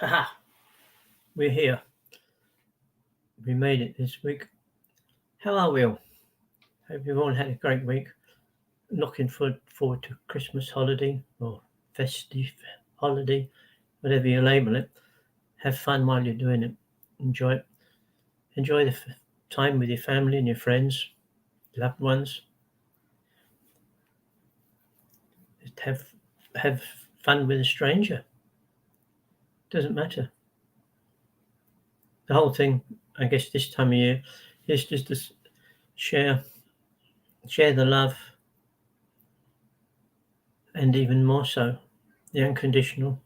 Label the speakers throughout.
Speaker 1: Aha, we're here. We made it this week. How are we all? Hope you've all had a great week. Looking forward to Christmas holiday or festive holiday, whatever you label it. Have fun while you're doing it. Enjoy it. Enjoy the time with your family and your friends, loved ones. Just have fun with a stranger. Doesn't matter. The whole thing, I guess, this time of year is just to share the love, and even more so, the unconditional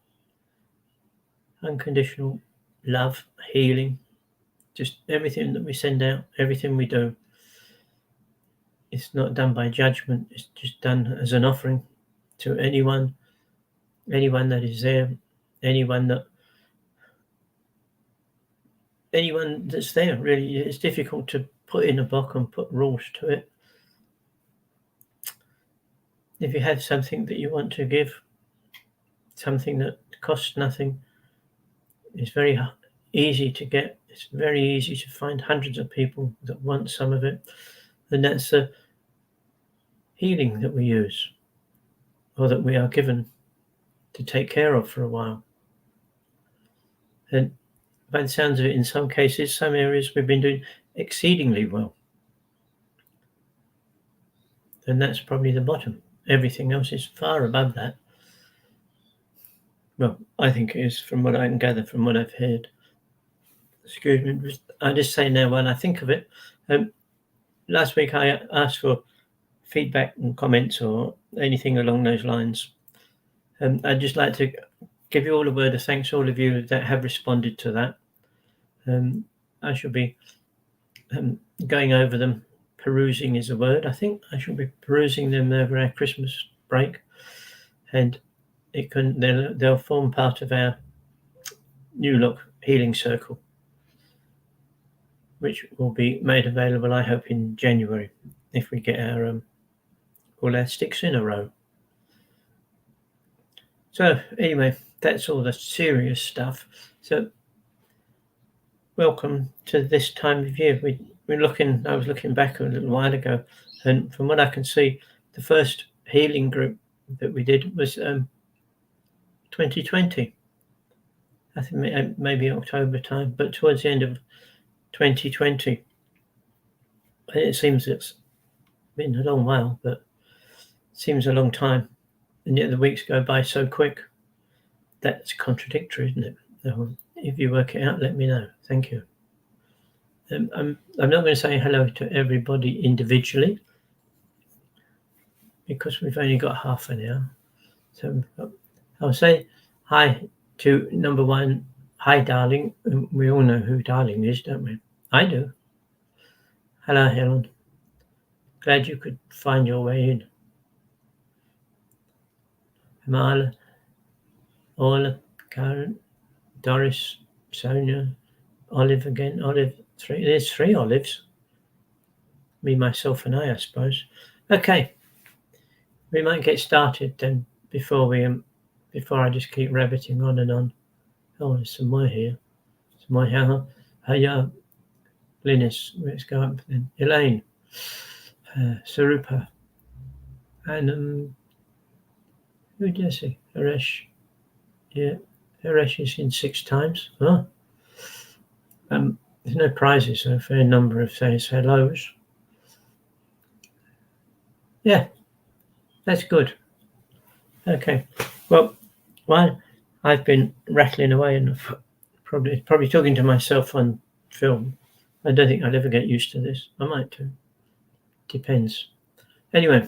Speaker 1: love, healing, just everything that we send out, everything we do. It's not done by judgment. It's just done as an offering to anyone that is there, anyone that's there. Really, it's difficult to put in a box and put rules to it. If you have something that you want to give, something that costs nothing, it's very easy to get. It's very easy to find hundreds of people that want some of it, and that's the healing that we use, or that we are given to take care of for a while. And by the sounds of it, in some cases, some areas we've been doing exceedingly well. And that's probably the bottom. Everything else is far above that. Well, I think it is, from what I can gather, from what I've heard. Excuse me, I just say now when I think of it. Last week I asked for feedback and comments or anything along those lines. I'd just like to give you all a word of thanks, all of you that have responded to that. I shall be going over them. Perusing is a word. I think I shall be perusing them over our Christmas break, and they'll form part of our New Look Healing Circle, which will be made available, I hope, in January, if we get all our sticks in a row. So anyway, that's all the serious stuff. So welcome to this time of year. I was looking back a little while ago, and from what I can see, the first healing group that we did was 2020. I think maybe October time, but towards the end of 2020. It seems it's been a long while, but it seems a long time, and yet the weeks go by so quick. That's contradictory, isn't it? If you work it out, let me know. Thank you. I'm not going to say hello to everybody individually, because we've only got half an hour. So I'll say hi to number one. Hi, darling. We all know who darling is, don't we? I do. Hello, Helen. Glad you could find your way in. Marla, Orla, Karen, Doris, Sonia, Olive again. Olive, three. There's three Olives. Me, myself, and I suppose. Okay, we might get started then before I just keep rabbiting on and on. Oh, there's some more here. Some more here. Hiya, Linus. Let's go up then. Elaine, Sarupa, and who did I see? Haresh. Yeah, Haresh is in 6 times. Huh? There's no prizes, so a fair number of says hellos. Yeah, that's good. Okay, well, while I've been rattling away and probably talking to myself on film, I don't think I'll ever get used to this. I might do. Depends. Anyway,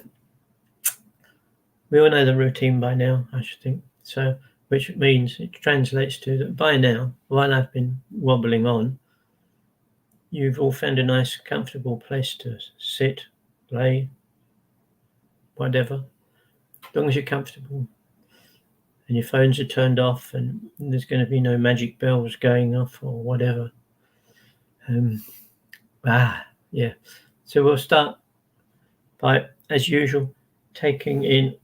Speaker 1: we all know the routine by now, I should think. So, which means it translates to that by now, while I've been wobbling on, you've all found a nice, comfortable place to sit, lay, whatever, as long as you're comfortable. And your phones are turned off, and there's going to be no magic bells going off or whatever. Yeah. So we'll start by, as usual, taking in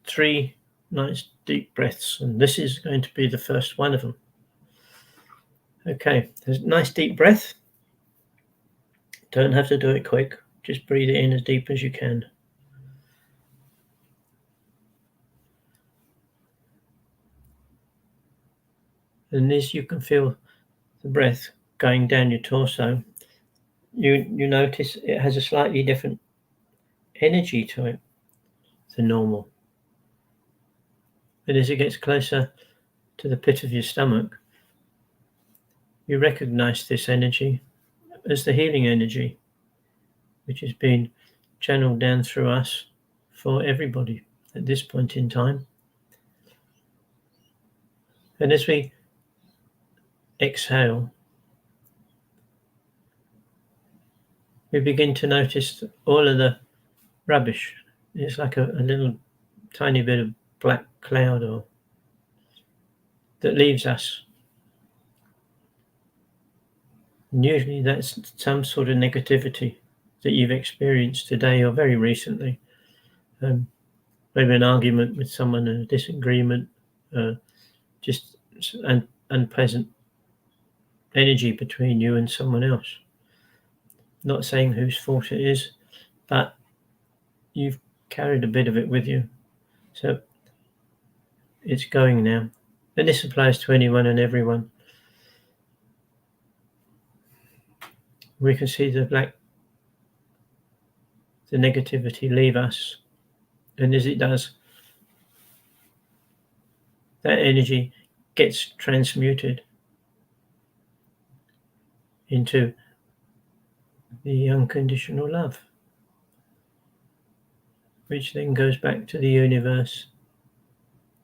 Speaker 1: 3 nice deep breaths, and this is going to be the first one of them. Okay, there's a nice deep breath. Don't have to do it quick. Just breathe it in as deep as you can. And as you can feel the breath going down your torso, you notice it has a slightly different energy to it than normal. And as it gets closer to the pit of your stomach, you recognize this energy as the healing energy, which has been channeled down through us for everybody at this point in time. And as we exhale, we begin to notice all of the rubbish. It's like a little tiny bit of black cloud that leaves us. And usually that's some sort of negativity that you've experienced today or very recently. Maybe an argument with someone, a disagreement, just an unpleasant energy between you and someone else. Not saying whose fault it is, but you've carried a bit of it with you. So it's going now. And this applies to anyone and everyone. We can see the negativity leave us. And as it does, that energy gets transmuted into the unconditional love, which then goes back to the universe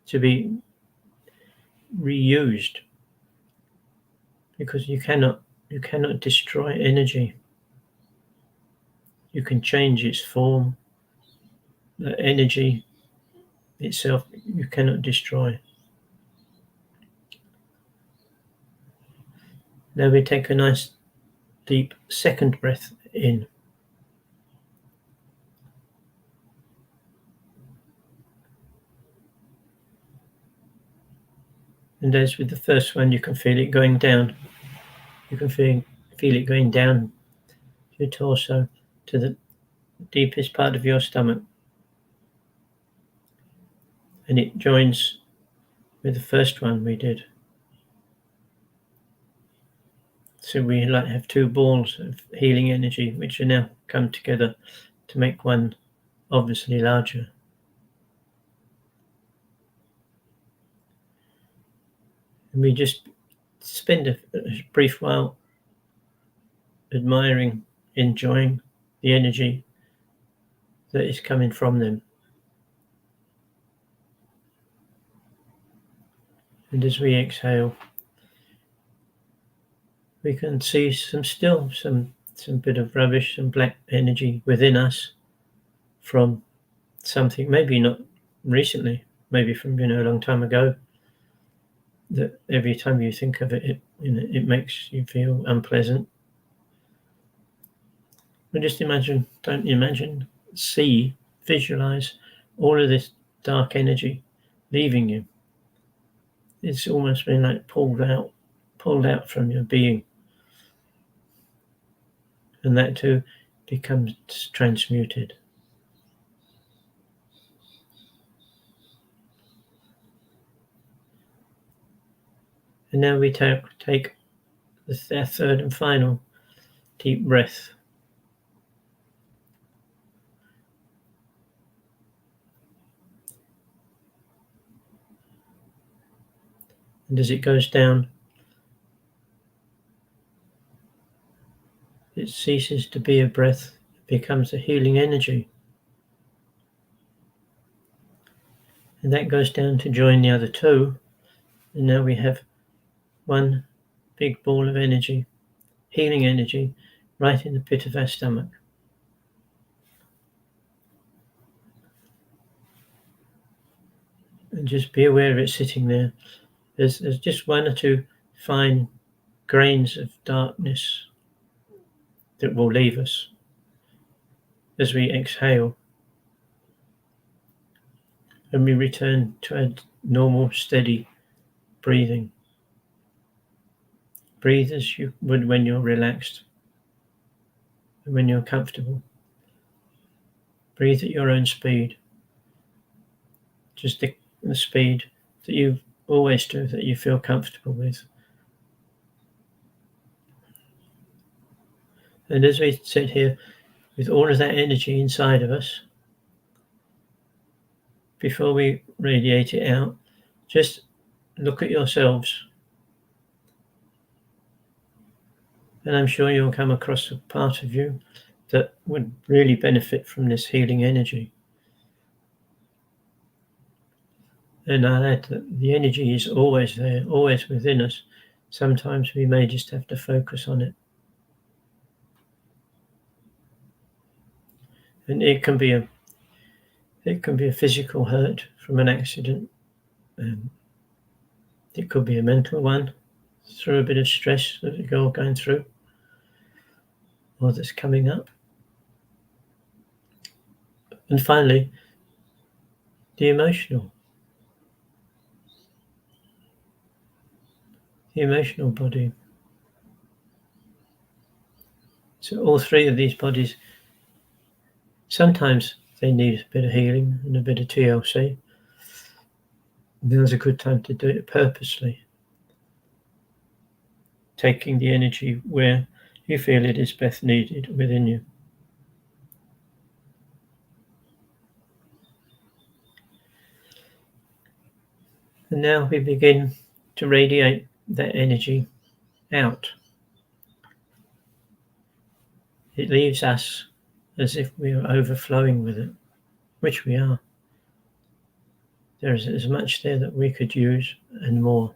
Speaker 1: to be reused, because you cannot destroy energy. You can change its form. The energy itself you cannot destroy. Now we take a nice deep second breath in. And as with the first one, you can feel it going down. You can feel it going down your torso to the deepest part of your stomach. And it joins with the first one we did. So we have two balls of healing energy, which are now come together to make one obviously larger. And we just spend a brief while admiring, enjoying the energy that is coming from them. And as we exhale, we can see some bit of rubbish, some black energy within us from something, maybe not recently, maybe from a long time ago, that every time you think of it, it makes you feel unpleasant. But just visualize all of this dark energy leaving you. It's almost been like pulled out from your being. And that too becomes transmuted. And now we take the third and final deep breath. And as it goes down, it ceases to be a breath, it becomes a healing energy. And that goes down to join the other two. And now we have one big ball of energy, healing energy, right in the pit of our stomach. And just be aware of it sitting there. There's just one or two fine grains of darkness that will leave us as we exhale. and we return to a normal, steady breathing. Breathe as you would when you're relaxed and when you're comfortable. Breathe at your own speed, just the speed that you always do, that you feel comfortable with. And as we sit here with all of that energy inside of us, before we radiate it out, just look at yourselves. And I'm sure you'll come across a part of you that would really benefit from this healing energy. And I'll add that the energy is always there, always within us. Sometimes we may just have to focus on it. And it can be a physical hurt from an accident. It could be a mental one, through a bit of stress that you're going through, or that's coming up. And finally, the emotional body. So all three of these bodies, sometimes they need a bit of healing and a bit of TLC. Now's a good time to do it purposely, taking the energy where you feel it is best needed within you. And now we begin to radiate that energy out. It leaves us as if we are overflowing with it, which we are. There is as much there that we could use and more.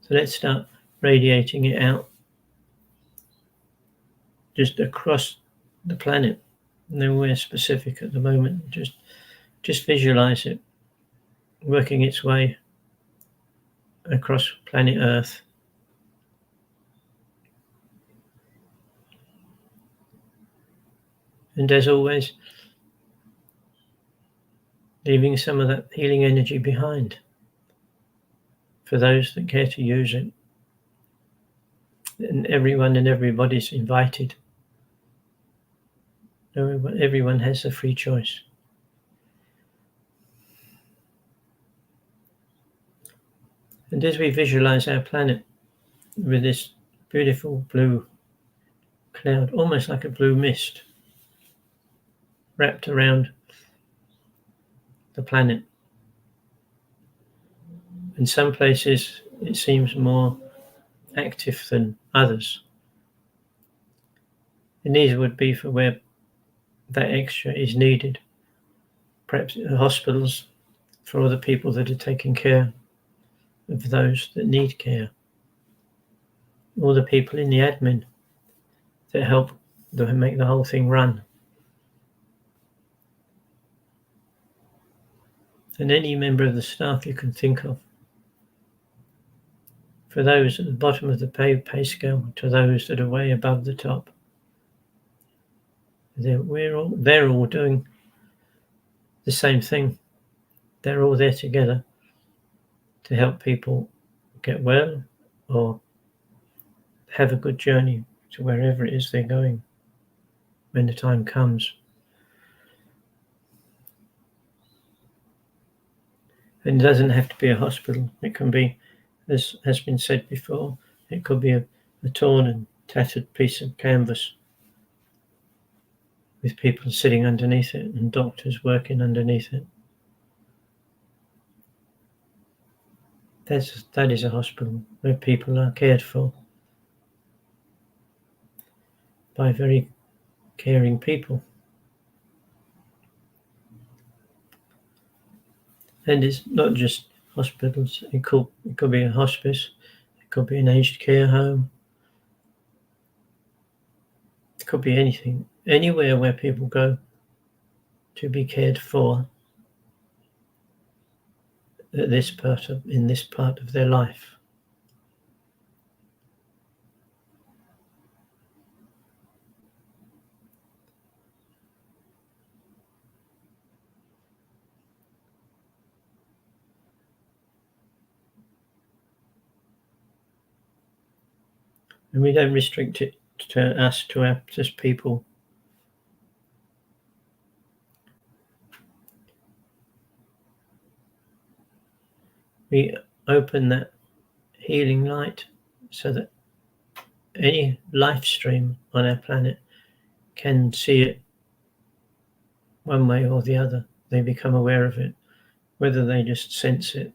Speaker 1: So let's start radiating it out just across the planet. Nowhere specific at the moment. Just visualize it working its way across planet Earth. And as always, leaving some of that healing energy behind for those that care to use it. And everyone and everybody's invited. Everyone has a free choice. And as we visualize our planet with this beautiful blue cloud, almost like a blue mist, wrapped around the planet. In some places, it seems more active than others. And these would be for where that extra is needed. Perhaps hospitals for all the people that are taking care of those that need care. All the people in the admin that help that make the whole thing run. And any member of the staff you can think of. For those at the bottom of the pay scale to those that are way above the top. They're all doing the same thing. They're all there together to help people get well or have a good journey to wherever it is they're going when the time comes. And it doesn't have to be a hospital. It can be, as has been said before, it could be a torn and tattered piece of canvas with people sitting underneath it and doctors working underneath it. That is a hospital where people are cared for by very caring people. And it's not just hospitals. It could be a hospice. It could be an aged care home. It could be anything. Anywhere where people go to be cared for in this part of their life. And we don't restrict it to us, to just people. We open that healing light so that any life stream on our planet can see it one way or the other. They become aware of it, whether they just sense it.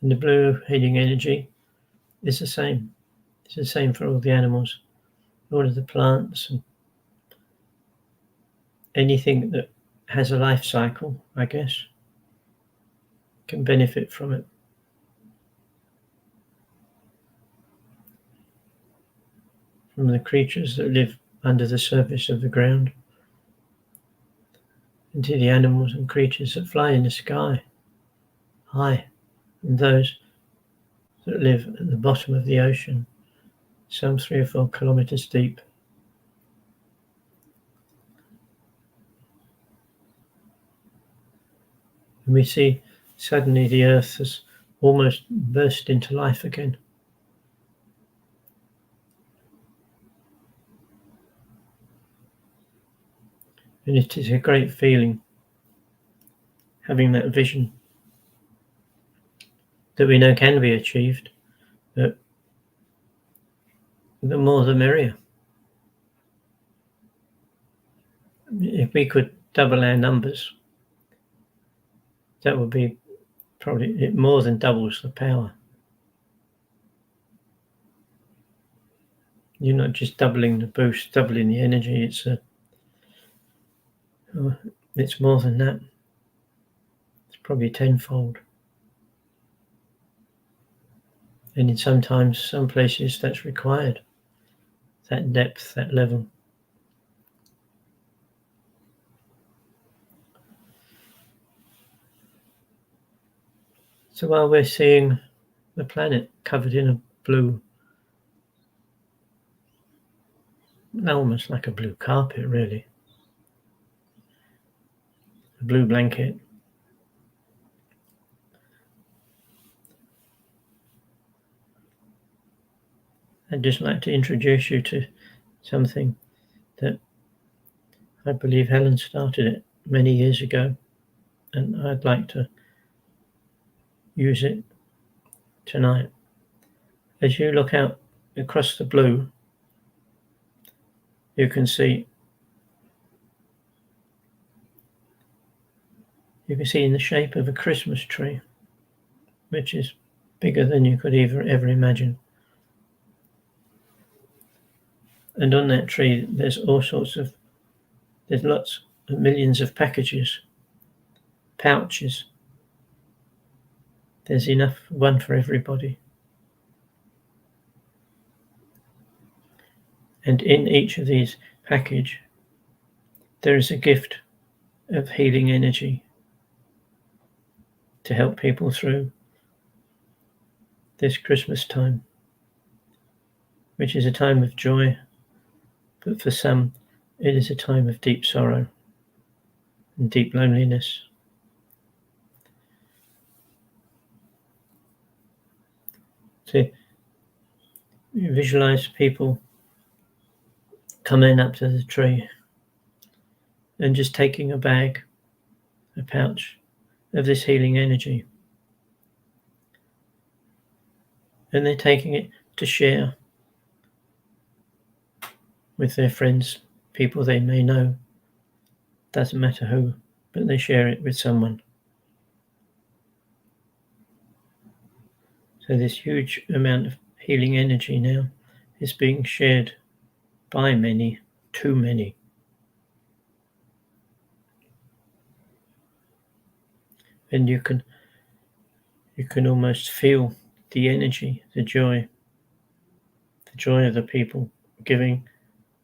Speaker 1: And the blue healing energy is the same. It's the same for all the animals, all of the plants, and anything that has a life cycle, I guess, can benefit from it. From the creatures that live under the surface of the ground, and to the animals and creatures that fly in the sky, high, and those that live at the bottom of the ocean, some 3 or 4 kilometers deep. And we see suddenly the earth has almost burst into life again. And it is a great feeling having that vision that we know can be achieved, but the more the merrier. If we could double our numbers, that would be probably, it more than doubles the power. You're not just doubling the boost, doubling the energy, it's more than that. It's probably tenfold. And in some places that's required, that depth, that level. So while we're seeing the planet covered in a blue, almost like a blue carpet really, a blue blanket, I'd just like to introduce you to something that I believe Helen started it many years ago, and I'd like to use it tonight. As you look out across the blue, you can see in the shape of a Christmas tree, which is bigger than you could ever imagine. And on that tree, there's lots of millions of packages, pouches. There's enough, one for everybody. And in each of these packages, there is a gift of healing energy to help people through this Christmas time, which is a time of joy, but for some, it is a time of deep sorrow and deep loneliness. So you visualize people coming up to the tree and just taking a bag, a pouch of this healing energy. And they're taking it to share with their friends, people they may know, doesn't matter who, but they share it with someone. So this huge amount of healing energy now is being shared by many, too many. And you can almost feel the energy, the joy of the people giving,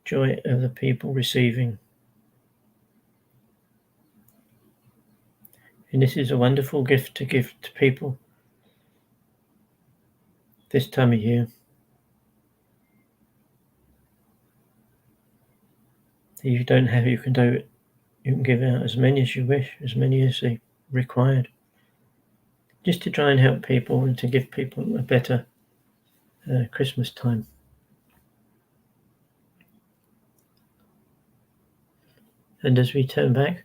Speaker 1: joy of the people receiving. And this is a wonderful gift to give to people this time of year. If you don't have, you can do it. You can give out as many as you wish, as many as they required. just to try and help people and to give people a better Christmas time. And as we turn back,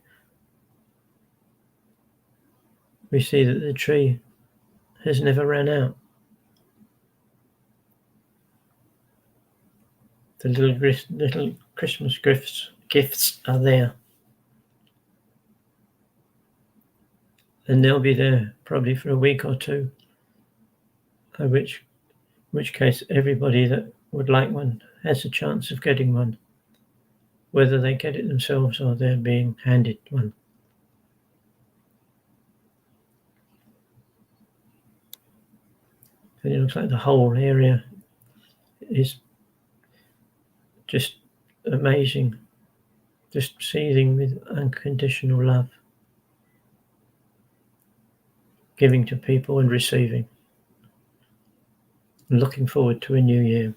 Speaker 1: we see that the tree has never ran out. The little Christmas gifts are there. And they'll be there probably for a week or two, in which case everybody that would like one has a chance of getting one, whether they get it themselves or they're being handed one. And it looks like the whole area is just amazing, just seething with unconditional love, giving to people and receiving, and looking forward to a new year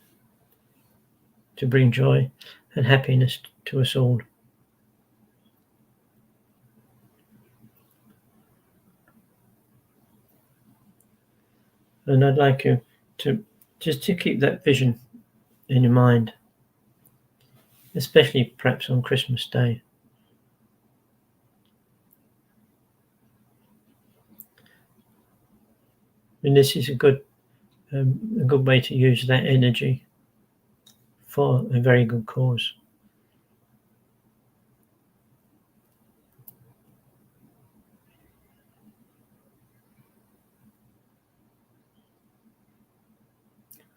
Speaker 1: to bring joy and happiness to us all. And I'd like you to just to keep that vision in your mind, especially perhaps on Christmas Day. And this is a good way to use that energy for a very good cause.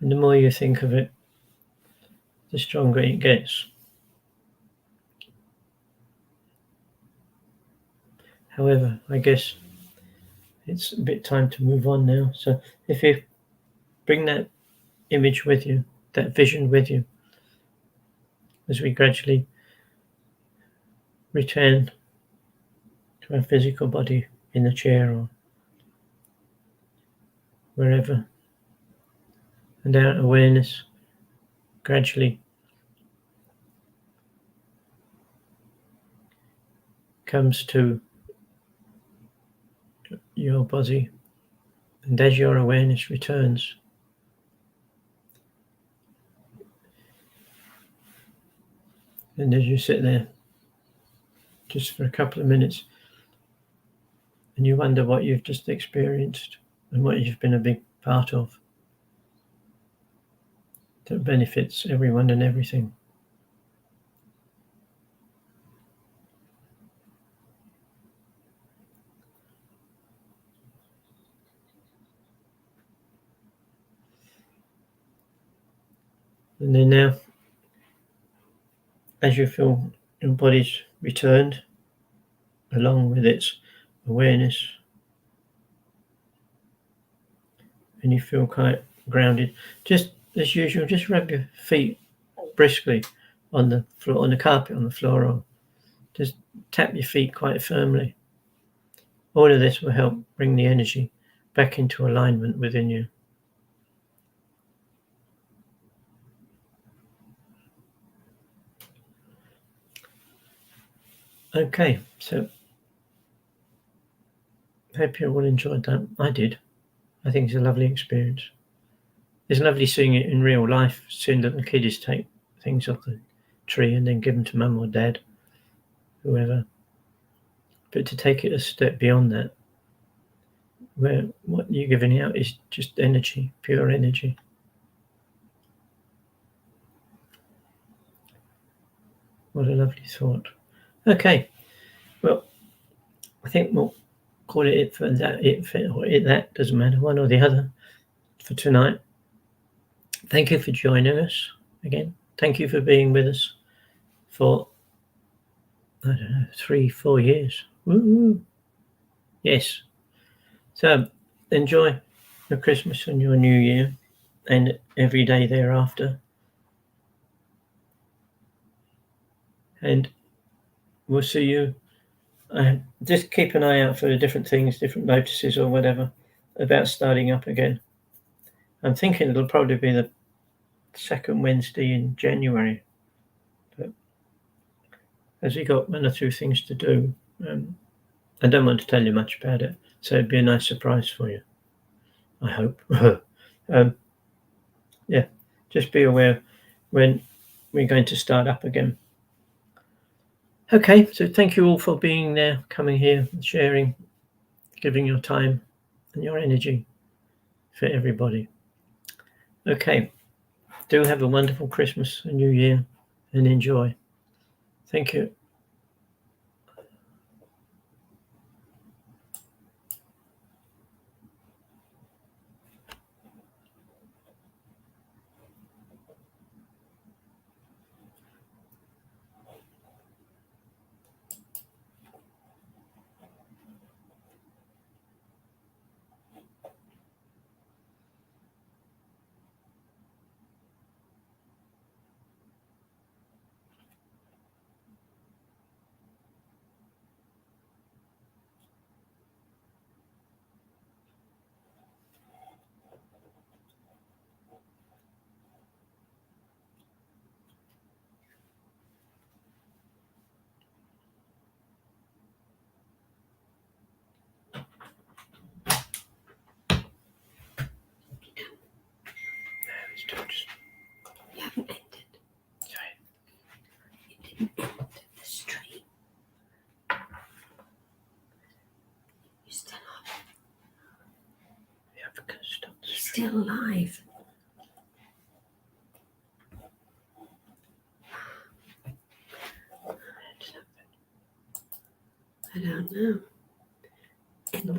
Speaker 1: And the more you think of it, the stronger it gets. However, I guess it's a bit time to move on now. So if you bring that image with you, that vision with you, as we gradually return to our physical body in the chair or wherever, and our awareness gradually comes to your body, and as your awareness returns, and as you sit there just for a couple of minutes and you wonder what you've just experienced and what you've been a big part of that benefits everyone and everything. And then now, as you feel your body's returned along with its awareness, and you feel quite grounded, just as usual, just rub your feet briskly on the floor, on the carpet, on the floor, or just tap your feet quite firmly. All of this will help bring the energy back into alignment within you. Okay, so hope you all enjoyed that. I did. I think it's a lovely experience. It's lovely seeing it in real life, seeing little kiddies take things off the tree and then give them to mum or dad, whoever. But to take it a step beyond that, where what you're giving out is just energy, pure energy. What a lovely thought. Okay, well, I think we'll call it for that, that, doesn't matter, one or the other, for tonight. Thank you for joining us again. Thank you for being with us for, 3-4 years. Woo-hoo. Yes. So enjoy your Christmas and your New Year and every day thereafter. And we'll see you. Just keep an eye out for the different things, different notices or whatever about starting up again. I'm thinking it'll probably be the second Wednesday in January. But as we got one or two things to do, I don't want to tell you much about it, so it'd be a nice surprise for you. I hope. Yeah, just be aware when we're going to start up again. Okay, so thank you all for being there, coming here, sharing, giving your time and your energy for everybody. Okay, do have a wonderful Christmas and New Year and enjoy. Thank you.
Speaker 2: You haven't ended.
Speaker 1: Sorry.
Speaker 2: You didn't end the stream. You're still on.
Speaker 1: Yeah, I'm going to stop the
Speaker 2: You're
Speaker 1: stream.
Speaker 2: still live. I don't know.